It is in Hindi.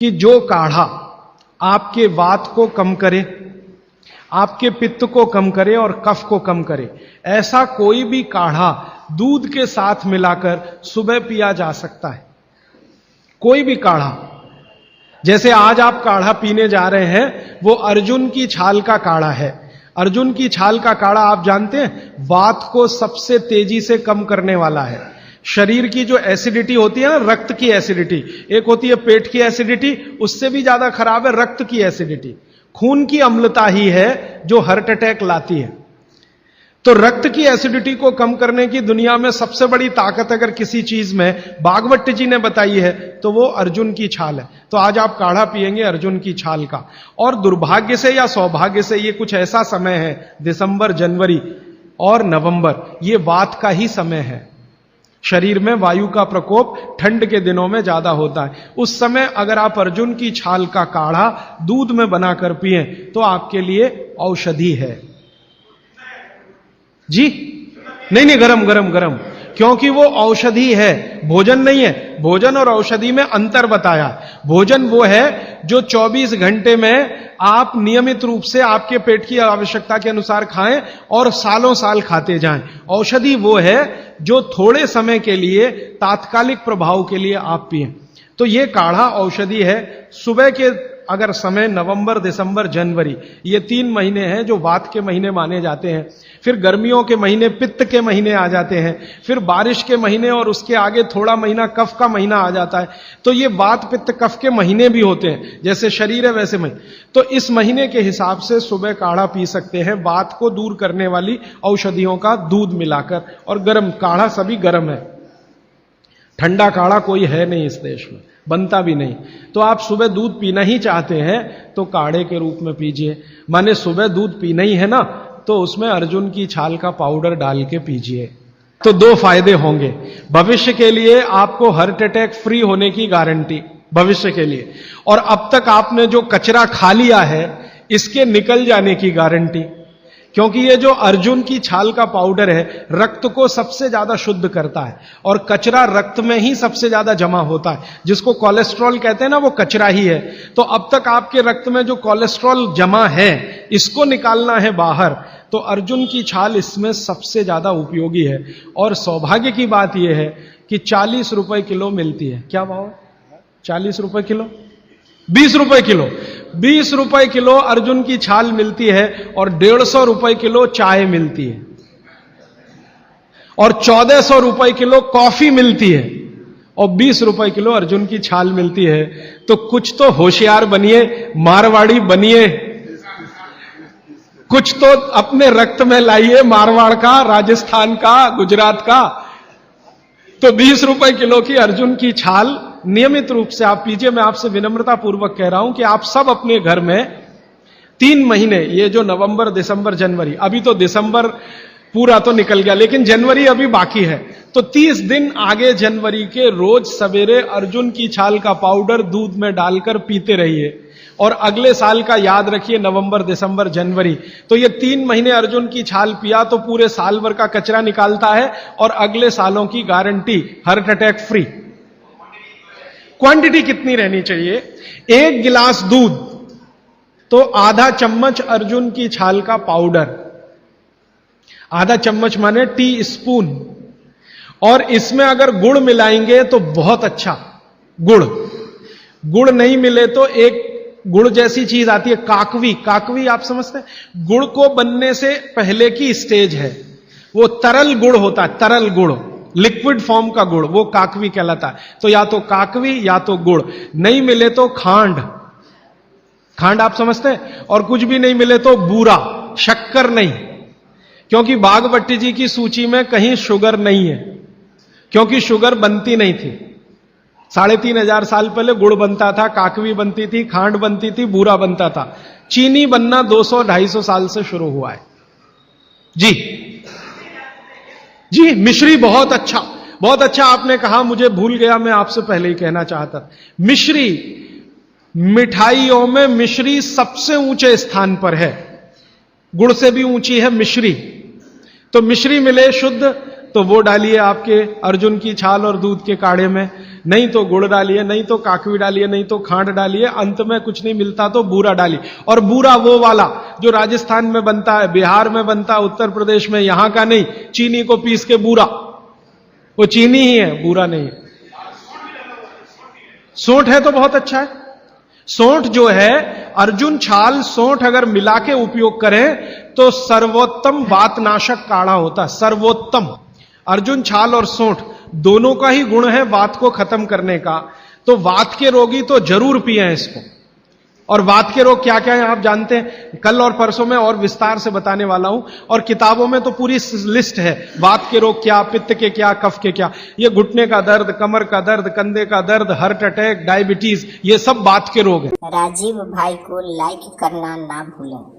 कि जो काढ़ा आपके वात को कम करे, आपके पित्त को कम करे और कफ को कम करे, ऐसा कोई भी काढ़ा दूध के साथ मिलाकर सुबह पिया जा सकता है। कोई भी काढ़ा, जैसे आज आप काढ़ा पीने जा रहे हैं, वो अर्जुन की छाल का काढ़ा है। अर्जुन की छाल का काढ़ा आप जानते हैं, वात को सबसे तेजी से कम करने वाला है। शरीर की जो एसिडिटी होती है ना, रक्त की एसिडिटी, एक होती है पेट की एसिडिटी, उससे भी ज्यादा खराब है रक्त की एसिडिटी। खून की अम्लता ही है जो हार्ट अटैक लाती है। तो रक्त की एसिडिटी को कम करने की दुनिया में सबसे बड़ी ताकत अगर किसी चीज में भागवत जी ने बताई है तो वो अर्जुन की छाल है। तो आज आप काढ़ा पिएंगे अर्जुन की छाल का। और दुर्भाग्य से या सौभाग्य से ये कुछ ऐसा समय है, दिसंबर, जनवरी और नवंबर, ये वात का ही समय है। शरीर में वायु का प्रकोप ठंड के दिनों में ज्यादा होता है। उस समय अगर आप अर्जुन की छाल का काढ़ा दूध में बनाकर पिए तो आपके लिए औषधि है। जी नहीं, गरम गरम गरम, क्योंकि वो औषधि है, भोजन नहीं है। भोजन और औषधि में अंतर बताया। भोजन वो है जो 24 घंटे में आप नियमित रूप से आपके पेट की आवश्यकता के अनुसार खाएं और सालों साल खाते जाएं। औषधि वो है जो थोड़े समय के लिए, तात्कालिक प्रभाव के लिए आप पिएं। तो ये काढ़ा औषधि है। सुबह के अगर समय नवंबर, दिसंबर, जनवरी, ये 3 महीने हैं जो वात के महीने माने जाते हैं। फिर गर्मियों के महीने पित्त के महीने आ जाते हैं। फिर बारिश के महीने और उसके आगे थोड़ा महीना कफ का महीना आ जाता है। तो ये वात पित्त कफ के महीने भी होते हैं, जैसे शरीर है वैसे महीने। तो इस महीने के हिसाब से सुबह काढ़ा पी सकते हैं, वात को दूर करने वाली औषधियों का दूध मिलाकर। और गर्म काढ़ा सभी गर्म है, ठंडा काढ़ा कोई है नहीं इस देश में, बनता भी नहीं। तो आप सुबह दूध पीना ही चाहते हैं तो काढ़े के रूप में पीजिए। माने सुबह दूध पीना ही है ना, तो उसमें अर्जुन की छाल का पाउडर डाल के पीजिए। तो 2 फायदे होंगे। भविष्य के लिए आपको हार्ट अटैक फ्री होने की गारंटी, भविष्य के लिए। और अब तक आपने जो कचरा खा लिया है इसके निकल जाने की गारंटी, क्योंकि ये जो अर्जुन की छाल का पाउडर है रक्त को सबसे ज्यादा शुद्ध करता है। और कचरा रक्त में ही सबसे ज्यादा जमा होता है, जिसको कोलेस्ट्रॉल कहते हैं ना, वो कचरा ही है। तो अब तक आपके रक्त में जो कोलेस्ट्रॉल जमा है इसको निकालना है बाहर, तो अर्जुन की छाल इसमें सबसे ज्यादा उपयोगी है। और सौभाग्य की बात यह है कि 40 रुपए किलो मिलती है। क्या भाव है? 40 रुपए किलो, 20 रुपए किलो, 20 रुपए किलो अर्जुन की छाल मिलती है। और 150 रुपए किलो चाय मिलती है। और 1400 रुपए किलो कॉफी मिलती है। और 20 रुपए किलो अर्जुन की छाल मिलती है। तो कुछ तो होशियार बनिए, मारवाड़ी बनिए, कुछ तो अपने रक्त में लाइए, मारवाड़ का, राजस्थान का, गुजरात का। तो 20 रुपए किलो की अर्जुन की छाल नियमित रूप से आप पीजिए। मैं आपसे विनम्रता पूर्वक कह रहा हूं कि आप सब अपने घर में 3 महीने, ये जो नवंबर, दिसंबर, जनवरी, अभी तो दिसंबर पूरा तो निकल गया लेकिन जनवरी अभी बाकी है, तो 30 दिन आगे जनवरी के रोज सवेरे अर्जुन की छाल का पाउडर दूध में डालकर पीते रहिए। और अगले साल का याद रखिए, नवंबर, दिसंबर, जनवरी, तो ये 3 महीने अर्जुन की छाल पिया तो पूरे साल भर का कचरा निकालता है। और अगले सालों की guarantee, heart attack free. Quantity कितनी रहनी चाहिए? 1 गिलास दूध तो आधा चम्मच अर्जुन की छाल का पाउडर, आधा चम्मच माने टी स्पून। और इसमें अगर गुड़ मिलाएंगे तो बहुत अच्छा। गुड़ नहीं मिले तो एक गुड़ जैसी चीज आती है, काकवी। काकवी आप समझते हैं? गुड़ को बनने से पहले की स्टेज है, वो तरल गुड़ होता है, तरल गुड़, लिक्विड फॉर्म का गुड़, वो काकवी कहलाता है। तो या तो काकवी या तो गुड़, नहीं मिले तो खांड। खांड आप समझते हैं? और कुछ भी नहीं मिले तो बूरा, शक्कर नहीं, क्योंकि बागवती जी की सूची में कहीं शुगर नहीं है, क्योंकि शुगर बनती नहीं थी। 3500 साल पहले गुड़ बनता था, काकवी बनती थी, खांड बनती थी, बूरा बनता था। चीनी बनना 200-250 साल से शुरू हुआ है। जी, मिश्री बहुत अच्छा, बहुत अच्छा आपने कहा, मुझे भूल गया, मैं आपसे पहले ही कहना चाहता। मिश्री, मिठाइयों में मिश्री सबसे ऊंचे स्थान पर है, गुड़ से भी ऊंची है मिश्री। तो मिश्री मिले शुद्ध, तो वो डालिए आपके अर्जुन की छाल और दूध के काढ़े में, नहीं तो गुड़ डालिए, नहीं तो काकवी डालिए, नहीं तो खांड डालिए, अंत में कुछ नहीं मिलता तो बूरा डालिए। और बूरा वो वाला जो राजस्थान में बनता है, बिहार में बनता है, उत्तर प्रदेश में, यहां का नहीं, चीनी को पीस के बूरा, वो चीनी ही है, बूरा नहीं है। सोंठ है तो बहुत अच्छा है। सोंठ जो है, अर्जुन छाल सोंठ अगर मिला के उपयोग करें तो सर्वोत्तम वातनाशक काढ़ा होता है, सर्वोत्तम। अर्जुन छाल और सोंठ दोनों का ही गुण है वात को खत्म करने का, तो वात के रोगी तो जरूर पिए इसको। और वात के रोग क्या क्या है आप जानते हैं, कल और परसों में और विस्तार से बताने वाला हूं, और किताबों में तो पूरी लिस्ट है, वात के रोग क्या, पित्त के क्या, कफ के क्या। ये घुटने का दर्द, कमर का दर्द, कंधे का दर्द, हार्ट अटैक, डायबिटीज, ये सब वात के रोग है। राजीव भाई को लाइक करना ना भूलें।